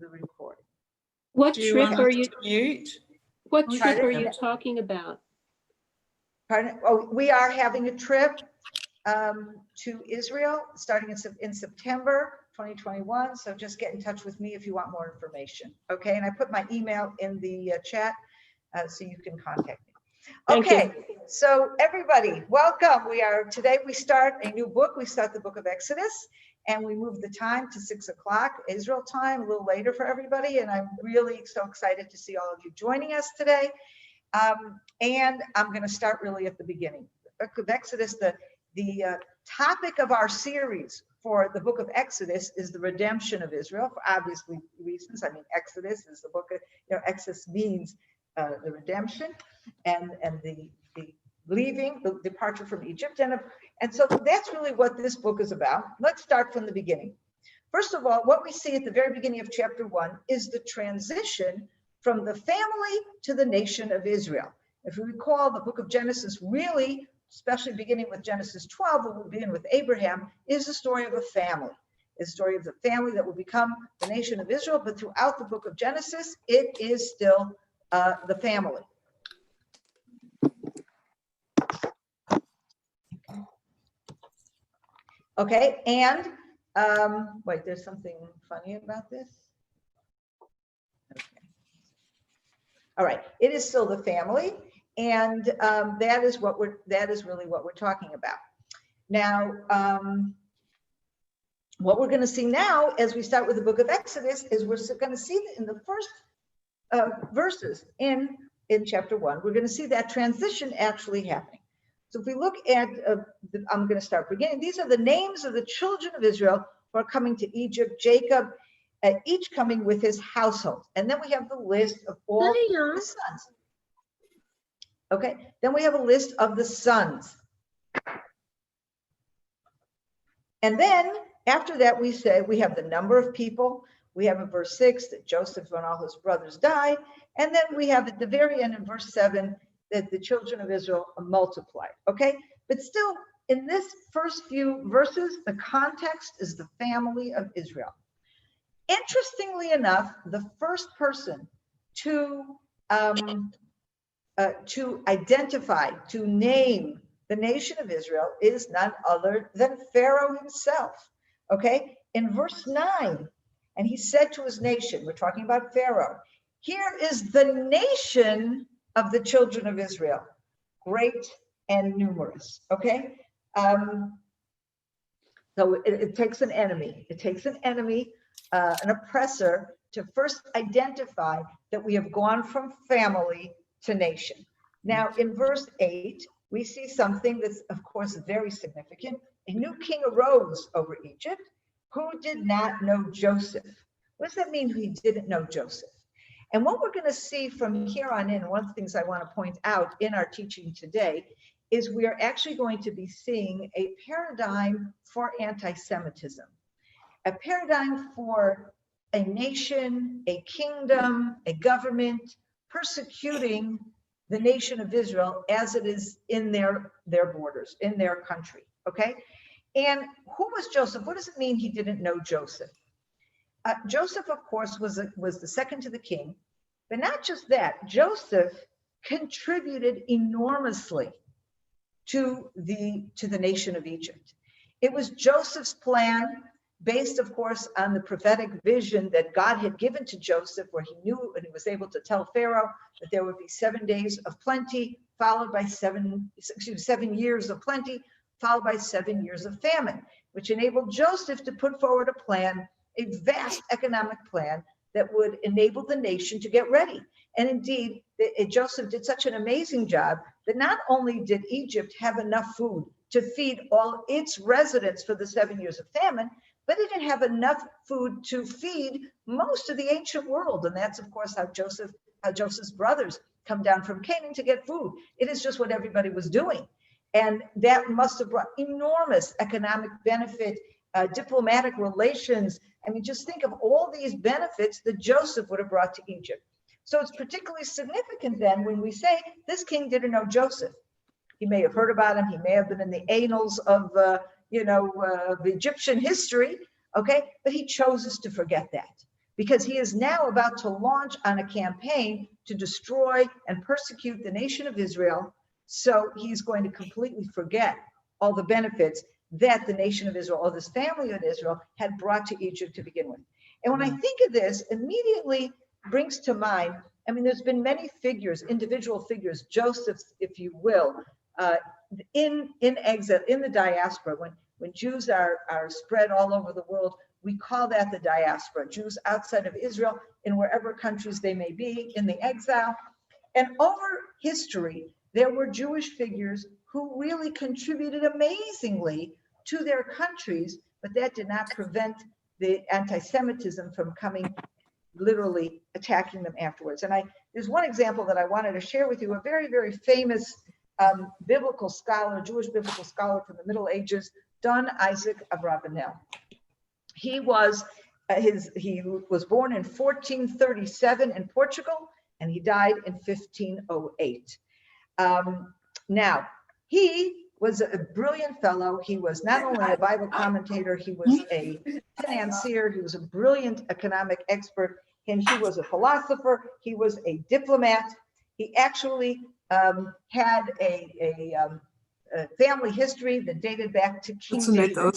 the recording. What Do you trip want are us you? to mute? What trip Pardon? are you talking about? Pardon? Oh, we are having a trip to Israel starting in September 2021. So just get in touch with me if you want more information. Okay, and I put my email in the chat so you can contact me. Thank Okay, so everybody, welcome. Today we start a new book. We start the book of Exodus, and we move the time to 6 o'clock Israel time, a little later for everybody. And I'm really so excited to see all of you joining us today. And I'm going to start really at the beginning. The book of Exodus, the topic of our series for the book of Exodus is the redemption of Israel, for obvious reasons. I mean, Exodus is the book of, Exodus means the redemption and the leaving, the departure from Egypt. And so that's really what this book is about. Let's start from the beginning. First of all, what we see at the very beginning of chapter 1 is the transition from the family to the nation of Israel. If you recall, the book of Genesis really, especially beginning with Genesis 12, where we begin with Abraham, is the story of a family. It's the story of the family that will become the nation of Israel, but throughout the book of Genesis, it is still the family. Okay, and wait, there's something funny about this. Okay. All right, it is still the family, and that is really what we're talking about. Now, what we're going to see now, as we start with the book of Exodus, is we're going to see in the first verses in chapter 1, we're going to see that transition actually happening. So if we look at, I'm going to start beginning. These are the names of the children of Israel who are coming to Egypt. Jacob, each coming with his household. And then we have the list of all the sons. Okay, then we have a list of the sons. And then after that, we say we have the number of people. We have in verse 6 that Joseph and all his brothers died. And then we have at the very end in verse 7 that the children of Israel are multiplied. Okay, but still in this first few verses, the context is the family of Israel. Interestingly enough, the first person to identify, to name the nation of Israel is none other than Pharaoh himself. Okay, in verse 9, and he said to his nation, we're talking about Pharaoh, here is the nation of the children of Israel, great and numerous. Okay, so it takes an enemy. It takes an enemy, an oppressor, to first identify that we have gone from family to nation. Now, in verse 8, we see something that's, of course, very significant. A new king arose over Egypt who did not know Joseph. What does that mean, he didn't know Joseph? And what we're going to see from here on in, one of the things I want to point out in our teaching today, is we are actually going to be seeing a paradigm for anti-Semitism, a paradigm for a nation, a kingdom, a government persecuting the nation of Israel as it is in their borders, in their country, okay? And who was Joseph? What does it mean he didn't know Joseph? Joseph, of course, was the second to the king, but not just that. Joseph contributed enormously to the nation of Egypt. It was Joseph's plan, based, of course, on the prophetic vision that God had given to Joseph, where he knew and he was able to tell Pharaoh that there would be 7 days of plenty, followed by 7 years of plenty, followed by 7 years of famine, which enabled Joseph to put forward a plan, a vast economic plan that would enable the nation to get ready. And indeed, Joseph did such an amazing job that not only did Egypt have enough food to feed all its residents for the 7 years of famine, but it didn't have enough food to feed most of the ancient world. And that's, of course, how Joseph's brothers come down from Canaan to get food. It is just what everybody was doing. And that must have brought enormous economic benefit, diplomatic relations. I mean, just think of all these benefits that Joseph would have brought to Egypt. So it's particularly significant then when we say this king didn't know Joseph. He may have heard about him. He may have been in the annals of, the Egyptian history, okay? But he chose us to forget that. because he is now about to launch on a campaign to destroy and persecute the nation of Israel. So he's going to completely forget all the benefits that the nation of Israel, or this family of Israel, had brought to Egypt to begin with. And when I think of this, immediately brings to mind, I mean, there's been many figures, individual figures, Joseph, if you will, in exile, in the diaspora. When Jews are spread all over the world, we call that the diaspora. Jews outside of Israel, in wherever countries they may be, in the exile. And over history, there were Jewish figures who really contributed amazingly to their countries, but that did not prevent the anti-Semitism from coming, literally attacking them afterwards. And there's one example that I wanted to share with you, a very, very famous biblical scholar, Jewish biblical scholar from the Middle Ages, Don Isaac Abravanel. He was born in 1437 in Portugal, and he died in 1508. Now, he was a brilliant fellow. He was not only a Bible commentator, he was a financier, he was a brilliant economic expert, and he was a philosopher, he was a diplomat. He actually had a family history that dated back to King David,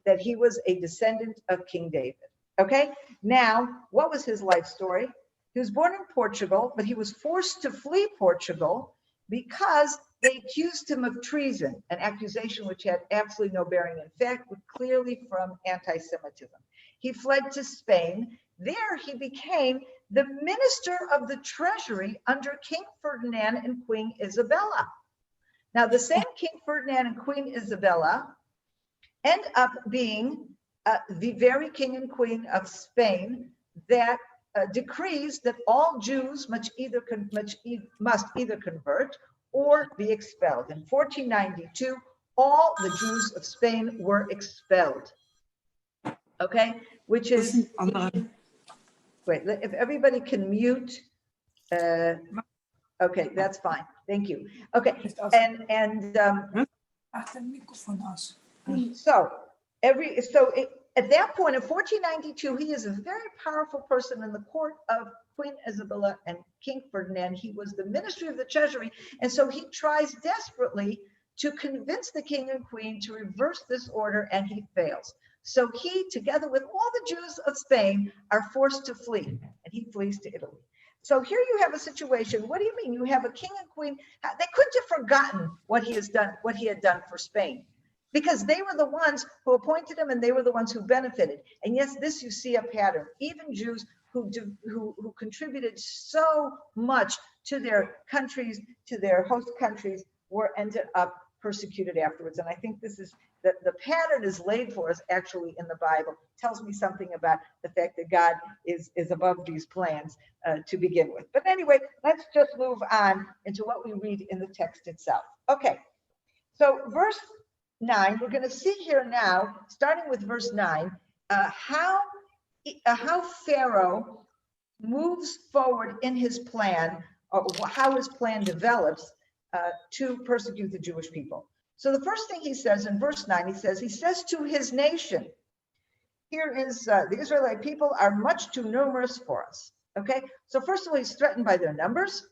that he was a descendant of King David. Okay, now, what was his life story? He was born in Portugal, but he was forced to flee Portugal because they accused him of treason, an accusation which had absolutely no bearing in fact, but clearly from anti-Semitism. He fled to Spain. There he became the minister of the treasury under King Ferdinand and Queen Isabella. Now, the same King Ferdinand and Queen Isabella end up being the very king and queen of Spain that decrees that all Jews must either convert or be expelled. In 1492, all the Jews of Spain were expelled. Okay, which is, wait, if everybody can mute, okay, that's fine, thank you. Okay, at that point in 1492, he is a very powerful person in the court of Queen Isabella and King Ferdinand. He was the ministry of the treasury, and so he tries desperately to convince the king and queen to reverse this order, and he fails. So he, together with all the Jews of Spain, are forced to flee, and he flees to Italy. So here you have a situation. What do you mean? You have a king and queen. They couldn't have forgotten what he had done for Spain, because they were the ones who appointed him, and they were the ones who benefited. And yes, this you see a pattern. Even Jews who contributed so much to their countries, to their host countries, were ended up persecuted afterwards. And I think this is that the pattern is laid for us actually in the Bible. Tells me something about the fact that God is above these plans to begin with. But anyway, let's just move on into what we read in the text itself. Okay, so verse 9, we're going to see here now, starting with verse 9, how Pharaoh moves forward in his plan, or how his plan develops to persecute the Jewish people. So the first thing he says in verse 9, he says to his nation, here is the Israelite people are much too numerous for us. Okay, so first of all, he's threatened by their numbers,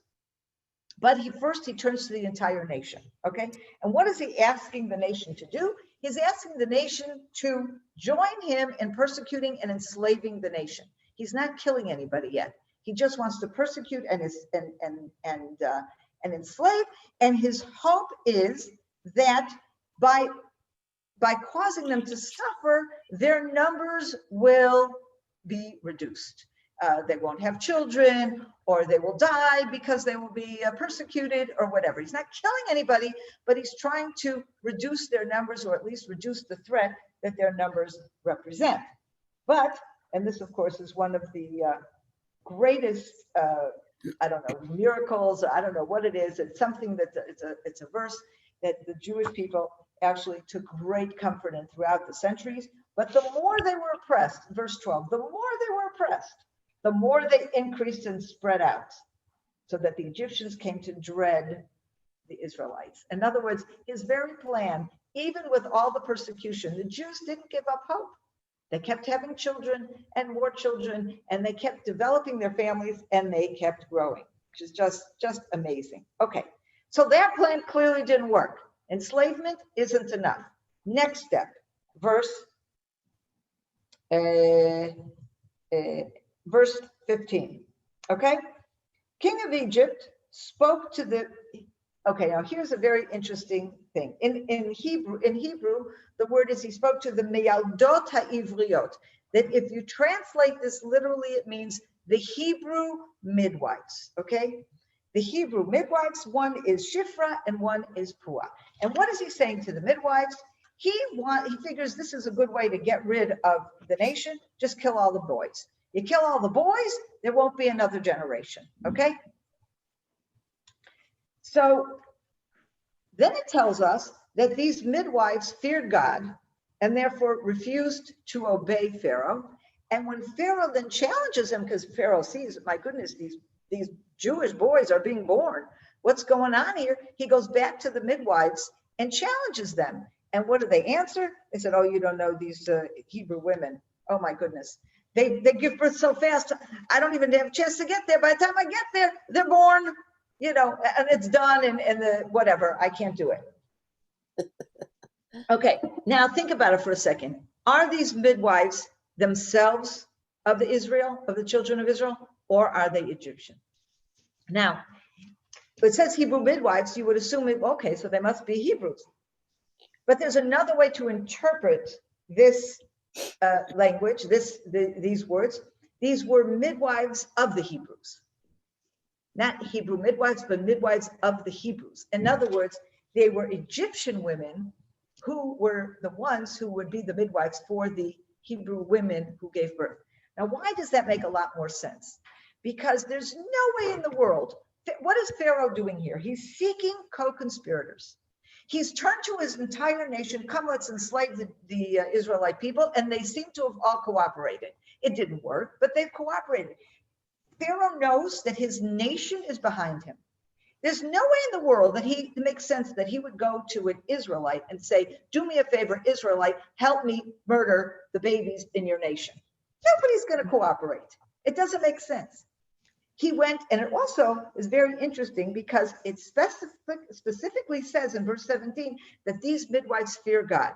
but he turns to the entire nation. Okay, and what is he asking the nation to do? He's asking the nation to join him in persecuting and enslaving the nation. He's not killing anybody yet. He just wants to persecute and enslave. And his hope is that by causing them to suffer, their numbers will be reduced. They won't have children, or they will die because they will be persecuted, or whatever. He's not killing anybody, but he's trying to reduce their numbers, or at least reduce the threat that their numbers represent. But, and this of course is one of the greatest, I don't know, miracles, I don't know what it is. It's something that it's a verse that the Jewish people actually took great comfort in throughout the centuries. But the more they were oppressed, verse 12, the more they were oppressed, the more they increased and spread out, so that the Egyptians came to dread the Israelites. In other words, his very plan, even with all the persecution, the Jews didn't give up hope. They kept having children and more children, and they kept developing their families, and they kept growing, which is just amazing. Okay, so that plan clearly didn't work. Enslavement isn't enough. Next step, verse 15. Okay, King of Egypt spoke to the. Okay, now here's a very interesting thing. In Hebrew, the word is he spoke to the meyaldot ha'ivriot. That if you translate this literally, it means the Hebrew midwives. Okay, the Hebrew midwives. One is Shifra and one is Pua. And what is he saying to the midwives? He figures this is a good way to get rid of the nation. Just kill all the boys. You kill all the boys, there won't be another generation. Okay. So then it tells us that these midwives feared God and therefore refused to obey Pharaoh. And when Pharaoh then challenges them, because Pharaoh sees, my goodness, these Jewish boys are being born. What's going on here? He goes back to the midwives and challenges them. And what do they answer? They said, oh, you don't know these Hebrew women. Oh, my goodness. They give birth so fast. I don't even have a chance to get there. By the time I get there, they're born. You know, and it's done, and the whatever, I can't do it. Okay, now think about it for a second. Are these midwives themselves of the children of Israel, or are they Egyptian? Now, it says Hebrew midwives, you would assume, okay, so they must be Hebrews. But there's another way to interpret this language, these words. These were midwives of the Hebrews. Not Hebrew midwives, but midwives of the Hebrews. In other words, they were Egyptian women who were the ones who would be the midwives for the Hebrew women who gave birth. Now, why does that make a lot more sense? Because there's no way in the world. What is Pharaoh doing here? He's seeking co-conspirators. He's turned to his entire nation, come, let's enslave the Israelite people, and they seem to have all cooperated. It didn't work, but they've cooperated. Pharaoh knows that his nation is behind him. There's no way in the world that it makes sense that he would go to an Israelite and say, do me a favor, Israelite, help me murder the babies in your nation. Nobody's going to cooperate. It doesn't make sense. He went, and it also is very interesting because it specifically says in verse 17 that these midwives fear God.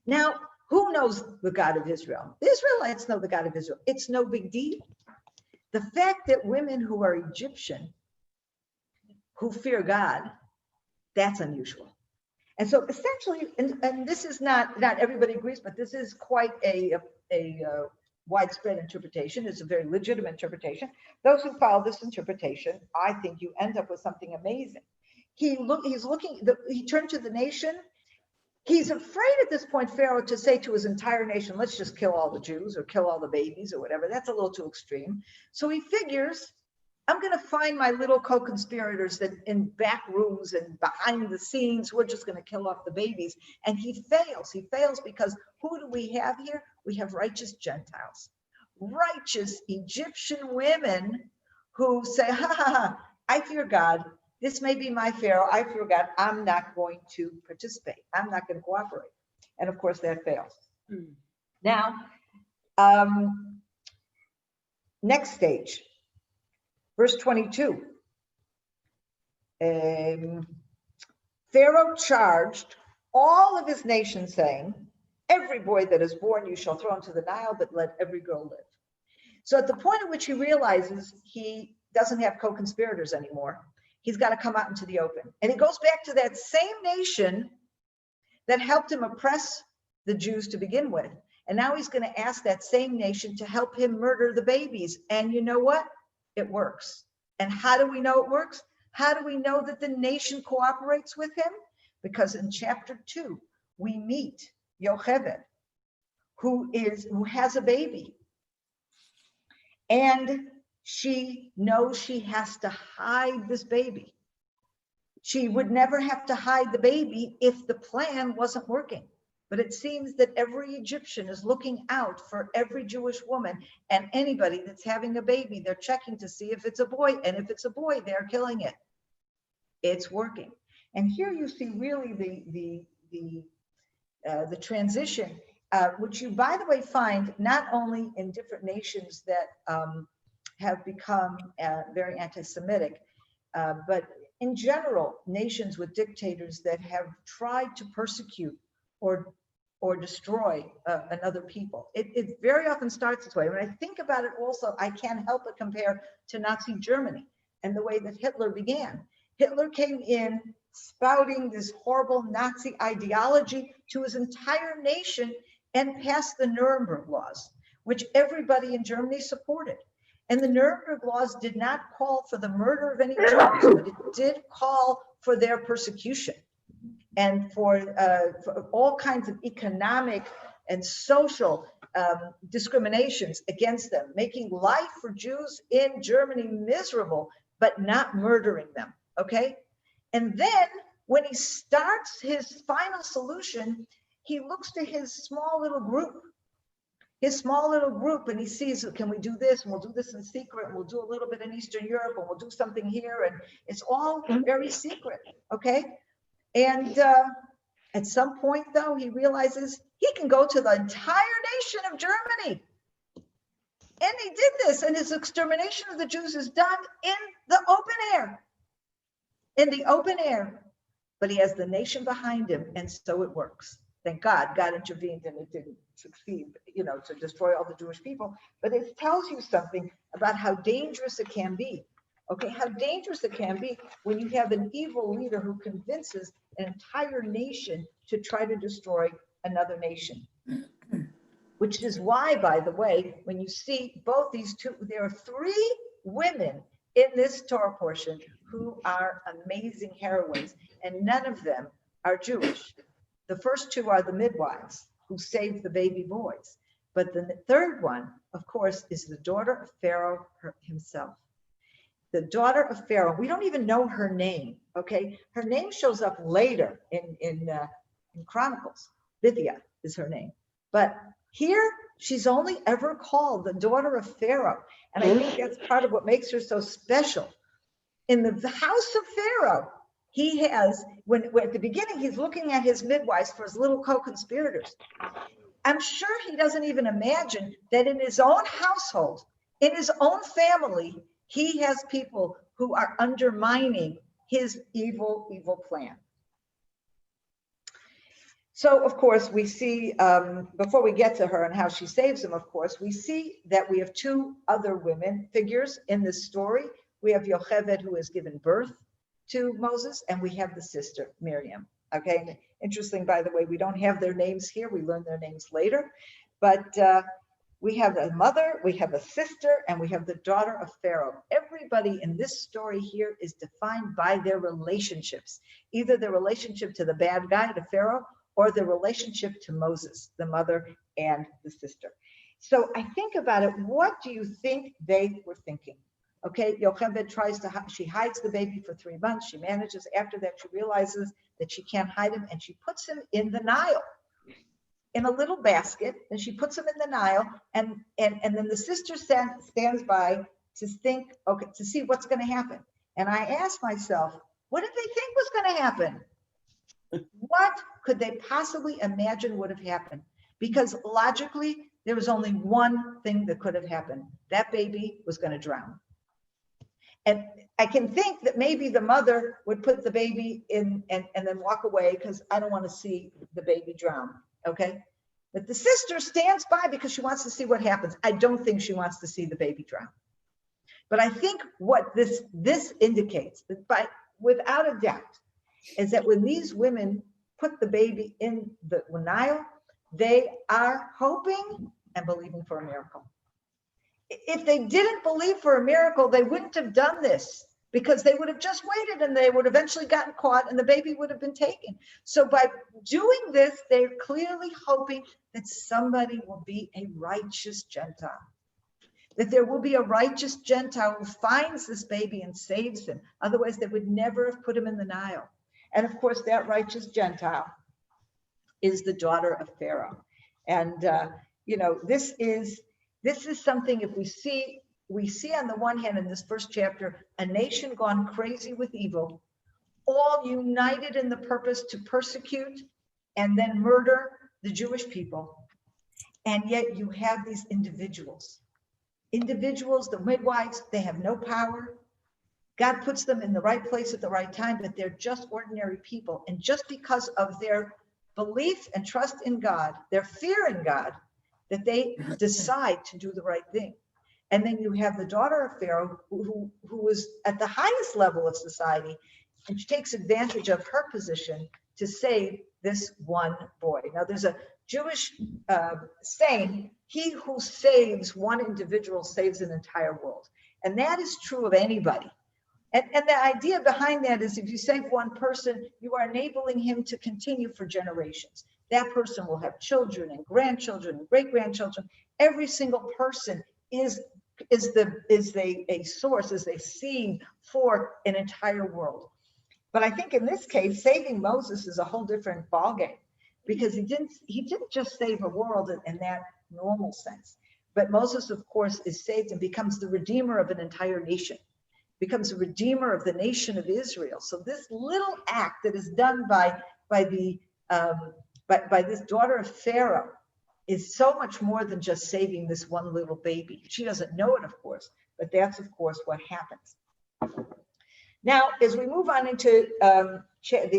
Now, who knows the God of Israel? The Israelites know the God of Israel. It's no big deal. The fact that women who are Egyptian, who fear God, that's unusual. And so essentially, and this is not everybody agrees, but this is quite a widespread interpretation. It's a very legitimate interpretation. Those who follow this interpretation, I think you end up with something amazing. He turned to the nation. He's afraid at this point, Pharaoh, to say to his entire nation, let's just kill all the Jews or kill all the babies or whatever. That's a little too extreme. So he figures, I'm going to find my little co-conspirators that in back rooms and behind the scenes, we're just going to kill off the babies. And he fails. He fails because who do we have here? We have righteous Gentiles, righteous Egyptian women who say, I fear God. This may be my Pharaoh. I fear God. I'm not going to participate. I'm not going to cooperate. And of course, that fails. Now, next stage, verse 22. Pharaoh charged all of his nation, saying, every boy that is born you shall throw into the Nile, but let every girl live. So at the point at which he realizes he doesn't have co-conspirators anymore, he's got to come out into the open. And he goes back to that same nation that helped him oppress the Jews to begin with. And now he's going to ask that same nation to help him murder the babies. And you know what? It works. And how do we know it works? How do we know that the nation cooperates with him? Because in chapter 2, we meet Yocheved, who has a baby. And she knows she has to hide this baby. She would never have to hide the baby if the plan wasn't working. But it seems that every Egyptian is looking out for every Jewish woman, and anybody that's having a baby, they're checking to see if it's a boy. And if it's a boy, they're killing it. It's working. And here you see really the transition. which you, by the way, find not only in different nations that have become very anti-Semitic, but in general, nations with dictators that have tried to persecute or destroy another people. It very often starts this way. When I think about it also, I can't help but compare to Nazi Germany and the way that Hitler began. Hitler came in spouting this horrible Nazi ideology to his entire nation and passed the Nuremberg laws, which everybody in Germany supported. And the Nuremberg laws did not call for the murder of any Jews, but it did call for their persecution and for all kinds of economic and social discriminations against them, making life for Jews in Germany miserable, but not murdering them, okay? And then when he starts his final solution, he looks to his small little group, and he sees, can we do this? And we'll do this in secret, and we'll do a little bit in Eastern Europe, and we'll do something here, and it's all very secret, okay? And at some point, though, he realizes he can go to the entire nation of Germany. And he did this, and his extermination of the Jews is done in the open air. In the open air. But he has the nation behind him, and so it works. Thank God, God intervened and it didn't succeed, to destroy all the Jewish people. But it tells you something about how dangerous it can be. Okay, how dangerous it can be when you have an evil leader who convinces an entire nation to try to destroy another nation. Which is why, by the way, when you see both these two, there are 3 women in this Torah portion who are amazing heroines, and none of them are Jewish. The first 2 are the midwives who saved the baby boys. But the third one, of course, is the daughter of Pharaoh himself. The daughter of Pharaoh, we don't even know her name, okay? Her name shows up later in Chronicles. Bithia is her name. But here, she's only ever called the daughter of Pharaoh. And I think that's part of what makes her so special. In the house of Pharaoh, he has, when at the beginning, he's looking at his midwives for his little co-conspirators. I'm sure he doesn't even imagine that in his own household, in his own family, he has people who are undermining his evil, evil plan. So, of course, we see, before we get to her and how she saves him, of course, we see that we have 2 other women figures in this story. We have Yocheved, who has given birth to Moses, and we have the sister, Miriam. Okay, and interesting, by the way, we don't have their names here. We learn their names later. But we have a mother, we have a sister, and we have the daughter of Pharaoh. Everybody in this story here is defined by their relationships, either their relationship to the bad guy, to Pharaoh, or the relationship to Moses, the mother and the sister. So I think about it, what do you think they were thinking? Okay, Yocheved she hides the baby for 3 months. She manages, after that, she realizes that she can't hide him, and she puts him in the Nile, in a little basket, and she puts him in the Nile, and then the sister stands by to think, okay, to see what's going to happen. And I asked myself, what did they think was going to happen? What could they possibly imagine would have happened? Because logically, there was only one thing that could have happened. That baby was going to drown. And I can think that maybe the mother would put the baby in and then walk away because I don't want to see the baby drown, okay? But the sister stands by because she wants to see what happens. I don't think she wants to see the baby drown. But I think what this indicates, that without a doubt, is that when these women put the baby in the Nile, they are hoping and believing for a miracle. If they didn't believe for a miracle, they wouldn't have done this, because they would have just waited and they would have eventually gotten caught and the baby would have been taken. So by doing this, they're clearly hoping that somebody will be a righteous Gentile, that there will be a righteous Gentile who finds this baby and saves him. Otherwise, they would never have put him in the Nile. And of course, that righteous Gentile is the daughter of Pharaoh. And, this is something, if we see on the one hand in this first chapter, a nation gone crazy with evil, all united in the purpose to persecute and then murder the Jewish people. And yet you have these individuals, the midwives, they have no power. God puts them in the right place at the right time, but they're just ordinary people. And just because of their belief and trust in God, their fear in God, that they decide to do the right thing. And then you have the daughter of Pharaoh, who was at the highest level of society, and she takes advantage of her position to save this one boy. Now, there's a Jewish saying, he who saves one individual saves an entire world. And that is true of anybody. And the idea behind that is if you save one person, you are enabling him to continue for generations. That person will have children and grandchildren and great-grandchildren. Every single person is a source, is a seed for an entire world. But I think in this case, saving Moses is a whole different ballgame, because he didn't just save a world in that normal sense. But Moses, of course, is saved and becomes the redeemer of an entire nation, becomes a redeemer of the nation of Israel. So this little act that is done by this daughter of Pharaoh is so much more than just saving this one little baby. She doesn't know it, of course, but that's, of course, what happens. Now, as we move on into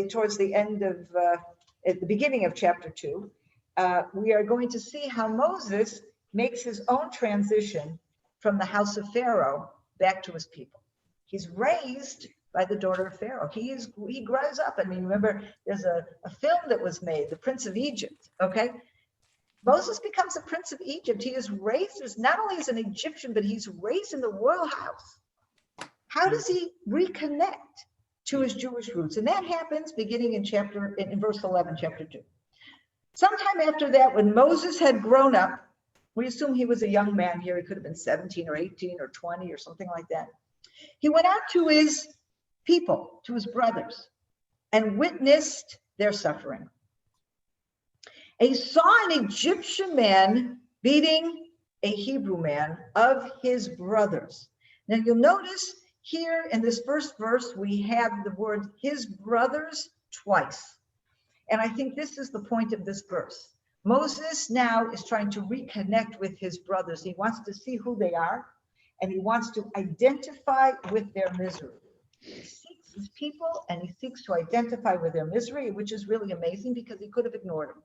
towards the end of, at the beginning of chapter 2, we are going to see how Moses makes his own transition from the house of Pharaoh back to his people. He's raised by the daughter of Pharaoh. He grows up. I mean, remember, there's a film that was made, The Prince of Egypt, okay? Moses becomes a prince of Egypt. He is raised as not only as an Egyptian, but he's raised in the royal house. How does he reconnect to his Jewish roots? And that happens beginning in verse 11, chapter 2. Sometime after that, when Moses had grown up, we assume he was a young man here. He could have been 17 or 18 or 20 or something like that. He went out to his people, to his brothers, and witnessed their suffering. And he saw an Egyptian man beating a Hebrew man of his brothers. Now you'll notice here in this first verse, we have the word his brothers twice. And I think this is the point of this verse. Moses now is trying to reconnect with his brothers. He wants to see who they are, and he wants to identify with their misery. He seeks his people, and he seeks to identify with their misery, which is really amazing because he could have ignored them.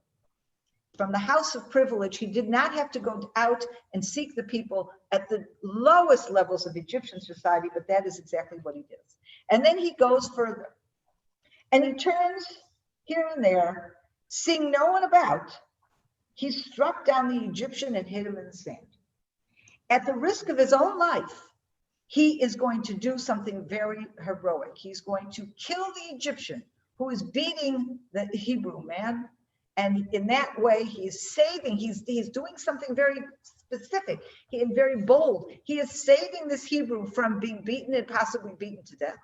From the house of privilege, he did not have to go out and seek the people at the lowest levels of Egyptian society, but that is exactly what he does. And then he goes further, and he turns here and there, seeing no one about. He struck down the Egyptian and hid him in the sand. At the risk of his own life, he is going to do something very heroic. He's going to kill the Egyptian who is beating the Hebrew man. And in that way, he's saving, he's doing something very specific and very bold. He is saving this Hebrew from being beaten and possibly beaten to death.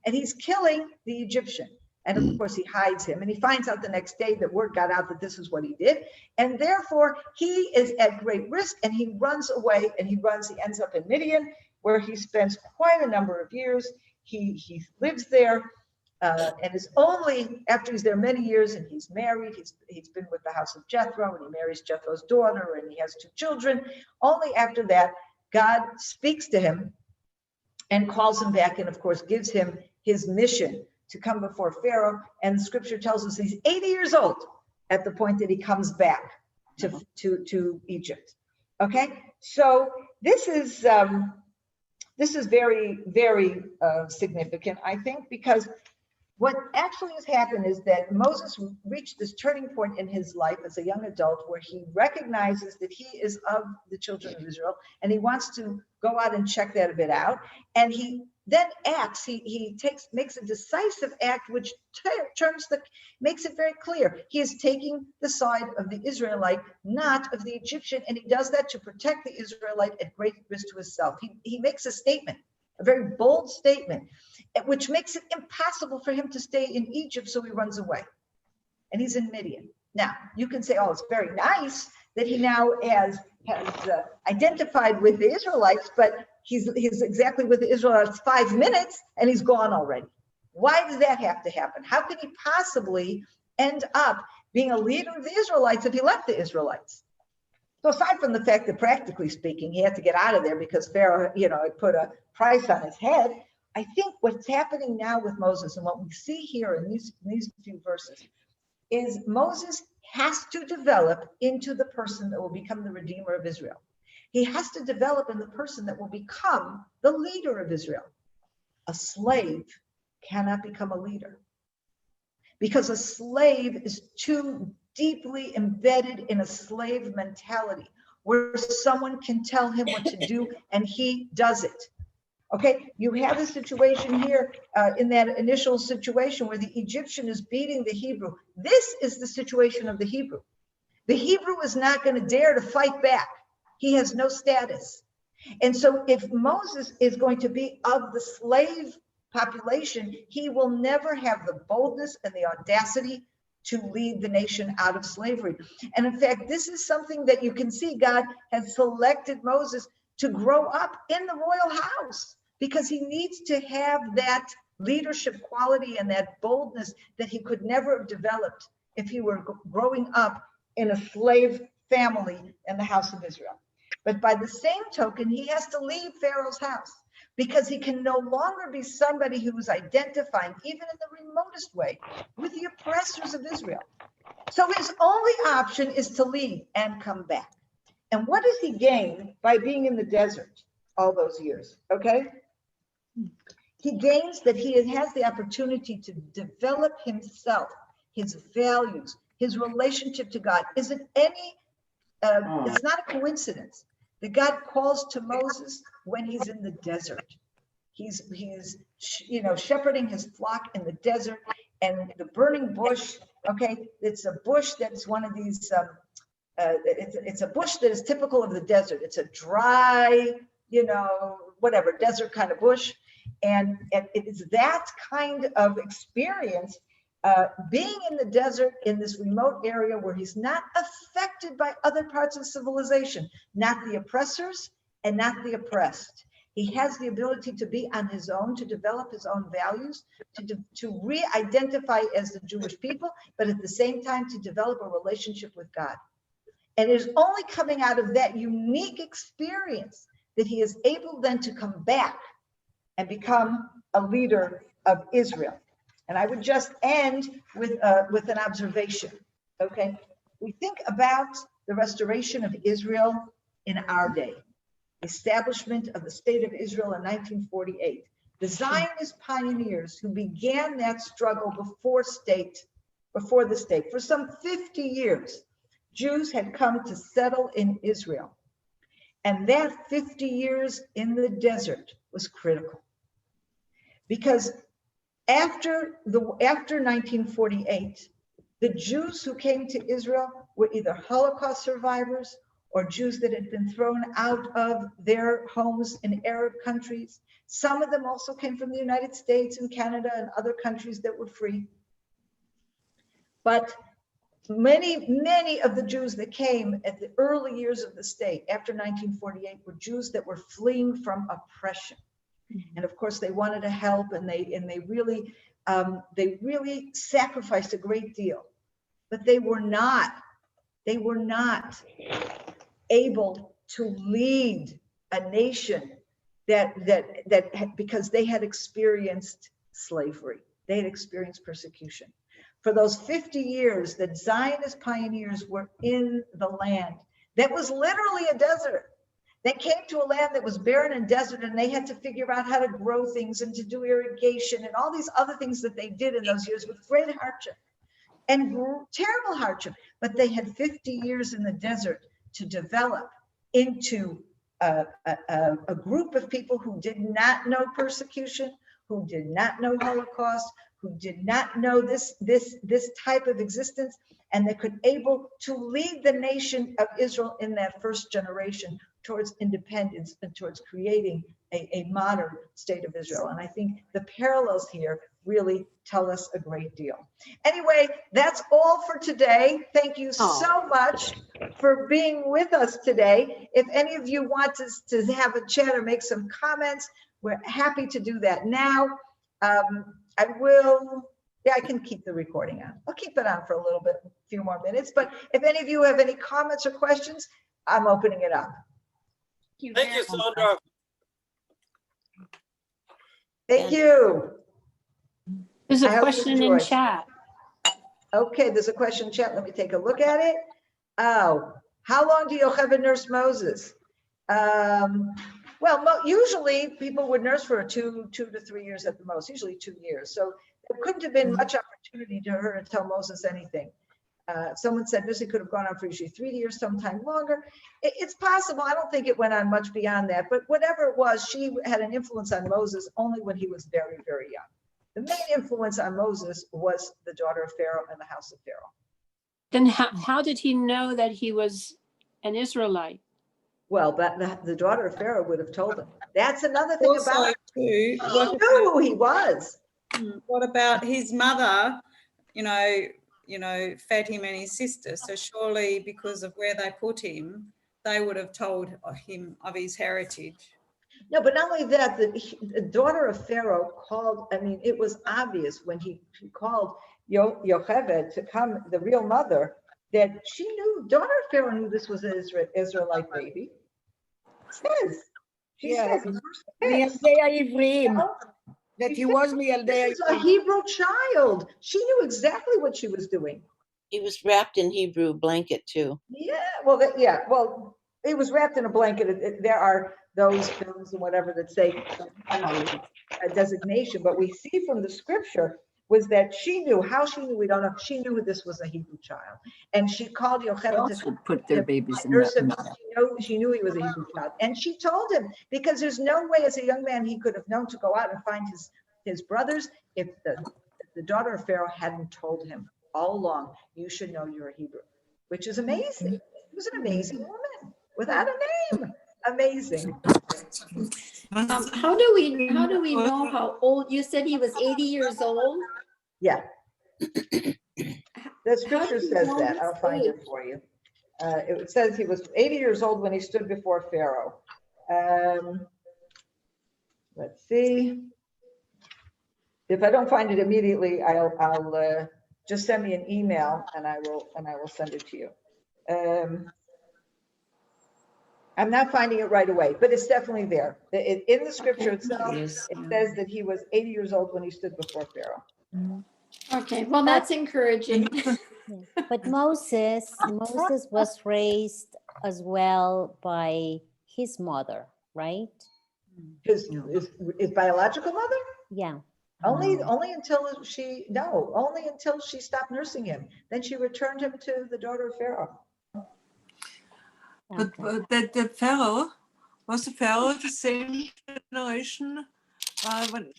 And he's killing the Egyptian. And of course, he hides him. And he finds out the next day that word got out that this is what he did. And therefore, he is at great risk and he runs away and he ends up in Midian, where he spends quite a number of years. He lives there. And is only after he's there many years and he's married, he's been with the house of Jethro and he marries Jethro's daughter and he has 2 children. Only after that, God speaks to him and calls him back and of course gives him his mission to come before Pharaoh. And the scripture tells us he's 80 years old at the point that he comes back to Egypt. Okay, so this is very, very significant, I think, because what actually has happened is that Moses reached this turning point in his life as a young adult where he recognizes that he is of the children of Israel and he wants to go out and check that a bit out. And he then acts, makes a decisive act which makes it very clear. He is taking the side of the Israelite, not of the Egyptian, and he does that to protect the Israelite at great risk to himself. He makes a statement, a very bold statement, which makes it impossible for him to stay in Egypt, so he runs away. And he's in Midian. Now, you can say, oh, it's very nice that he now has identified with the Israelites, but he's exactly with the Israelites 5 minutes, and he's gone already. Why does that have to happen? How could he possibly end up being a leader of the Israelites if he left the Israelites? So aside from the fact that practically speaking, he had to get out of there because Pharaoh, had put a price on his head, I think what's happening now with Moses and what we see here in these few verses is Moses has to develop into the person that will become the redeemer of Israel. He has to develop in the person that will become the leader of Israel. A slave cannot become a leader because a slave is too deeply embedded in a slave mentality where someone can tell him what to do and he does it. Okay, you have a situation here in that initial situation where the Egyptian is beating the Hebrew. This is the situation of the Hebrew. The Hebrew is not going to dare to fight back. He has no status. And so if Moses is going to be of the slave population, he will never have the boldness and the audacity to lead the nation out of slavery. And in fact, this is something that you can see God has selected Moses to grow up in the royal house because he needs to have that leadership quality and that boldness that he could never have developed if he were growing up in a slave family in the house of Israel. But by the same token, he has to leave Pharaoh's house because he can no longer be somebody who is identifying, even in the remotest way, with the oppressors of Israel. So his only option is to leave and come back. And what does he gain by being in the desert all those years? Okay. He gains that he has the opportunity to develop himself, his values, his relationship to God. Isn't any, it's not a coincidence that God calls to Moses when he's in the desert. He's shepherding his flock in the desert, and the burning bush, okay, it's a bush that's one of these, it's a bush that is typical of the desert. It's a dry, whatever, desert kind of bush. And it is that kind of experience, being in the desert in this remote area where he's not affected by other parts of civilization, not the oppressors and not the oppressed. He has the ability to be on his own, to develop his own values, to re-identify as the Jewish people, but at the same time to develop a relationship with God. And it is only coming out of that unique experience that he is able then to come back and become a leader of Israel. And I would just end with an observation, okay? We think about the restoration of Israel in our day, establishment of the state of Israel in 1948. The Zionist pioneers who began that struggle before the state. For some 50 years, Jews had come to settle in Israel. And that 50 years in the desert was critical. Because after 1948, the Jews who came to Israel were either Holocaust survivors or Jews that had been thrown out of their homes in Arab countries. Some of them also came from the United States and Canada and other countries that were free. But many of the Jews that came at the early years of the state after 1948 were Jews that were fleeing from oppression. And of course, they wanted to help, and they really sacrificed a great deal, but they were not able to lead a nation that because they had experienced slavery, they had experienced persecution. For those 50 years, the Zionist pioneers were in the land that was literally a desert. They came to a land that was barren and desert, and they had to figure out how to grow things and to do irrigation and all these other things that they did in those years with great hardship and terrible hardship. But they had 50 years in the desert to develop into a group of people who did not know persecution, who did not know Holocaust, who did not know this type of existence, and they could able to lead the nation of Israel in that first generation towards independence and towards creating a modern state of Israel. And I think the parallels here really tell us a great deal. Anyway, that's all for today. Thank you so much for being with us today. If any of you want to have a chat or make some comments, we're happy to do that now. I can keep the recording on. I'll keep it on for a little bit, a few more minutes. But if any of you have any comments or questions, I'm opening it up. Thank you, Sondra. Thank you. There's I a hope you question in enjoyed. chat. Okay, there's a question in chat. Let me take a look at it. Oh, how long do Yocheved nurse Moses? Well, usually people would nurse for 2 to 3 years at the most, usually 2 years. So there couldn't have been much opportunity to her to tell Moses anything. Someone said this could have gone on for usually 3 years, sometime longer. It's possible. I don't think it went on much beyond that, but whatever it was, she had an influence on Moses only when he was very, very young. The main influence on Moses was the daughter of Pharaoh and the house of Pharaoh. Then how did he know that he was an Israelite? Well, the daughter of Pharaoh would have told him. That's another thing Also, about it. too, She knew who he was. what about his mother, fed him and his sister? So surely because of where they put him, they would have told him of his heritage. No, but not only that, the daughter of Pharaoh called, I mean, it was obvious when he called Yocheved to come, the real mother, that she knew, daughter of Pharaoh knew this was an Israelite baby. She says, that he was this is a Hebrew child. She knew exactly what she was doing. He was wrapped in Hebrew blanket too. Yeah, well, it was wrapped in a blanket. There are those films and whatever that say a designation, but we see from the scripture was that she knew. How she knew, we don't know. She knew this was a Hebrew child, and she called Yocheved to put their babies in nurse him. that. She knew he was a Hebrew child, and she told him, because there's no way as a young man he could have known to go out and find his brothers if the daughter of Pharaoh hadn't told him all along, you should know you're a Hebrew, which is amazing. She was an amazing woman without a name. Amazing. How do we know how old? You said he was 80 years old. Yeah. The scripture says that. I'll find it for you. It says he was 80 years old when he stood before Pharaoh. Let's see. If I don't find it immediately, I'll just send me an email and I will send it to you. I'm not finding it right away, but it's definitely there. In the scripture itself, it says that he was 80 years old when he stood before Pharaoh. Okay, well, that's encouraging. But Moses was raised as well by his mother, right? His biological mother? Yeah. Only until she stopped nursing him. Then she returned him to the daughter of Pharaoh. But the Pharaoh, was the Pharaoh the same generation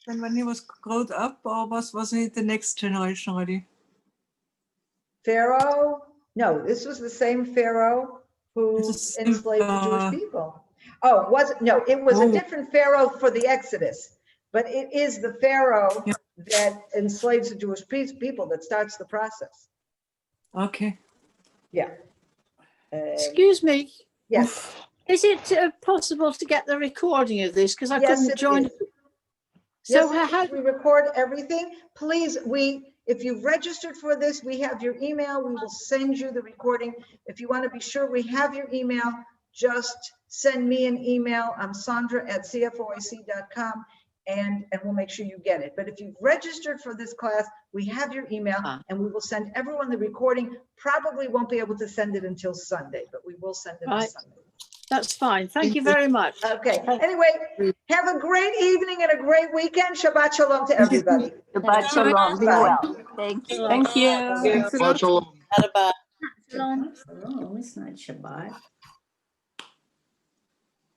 when he was grown up, or was he the next generation already? Pharaoh? No, this was the same Pharaoh who enslaved the Jewish people. Oh, it was a different Pharaoh for the Exodus, but it is the Pharaoh that enslaves the Jewish people that starts the process. Okay. Yeah. Excuse me. Yes. Is it possible to get the recording of this? Because I couldn't join. So we record everything. Please, if you've registered for this, we have your email. We will send you the recording. If you want to be sure we have your email, just send me an email. I'm Sondra@CFOIC.com. And we'll make sure you get it. But if you've registered for this class, we have your email and we will send everyone the recording. Probably won't be able to send it until Sunday, but we will send it on Sunday. That's fine. Thank you very much. Okay. Anyway, have a great evening and a great weekend. Shabbat shalom to everybody. Shabbat shalom. Be well. Thank you. Thank you. Shabbat shalom. Bye-bye. Shalom. It's not Shabbat.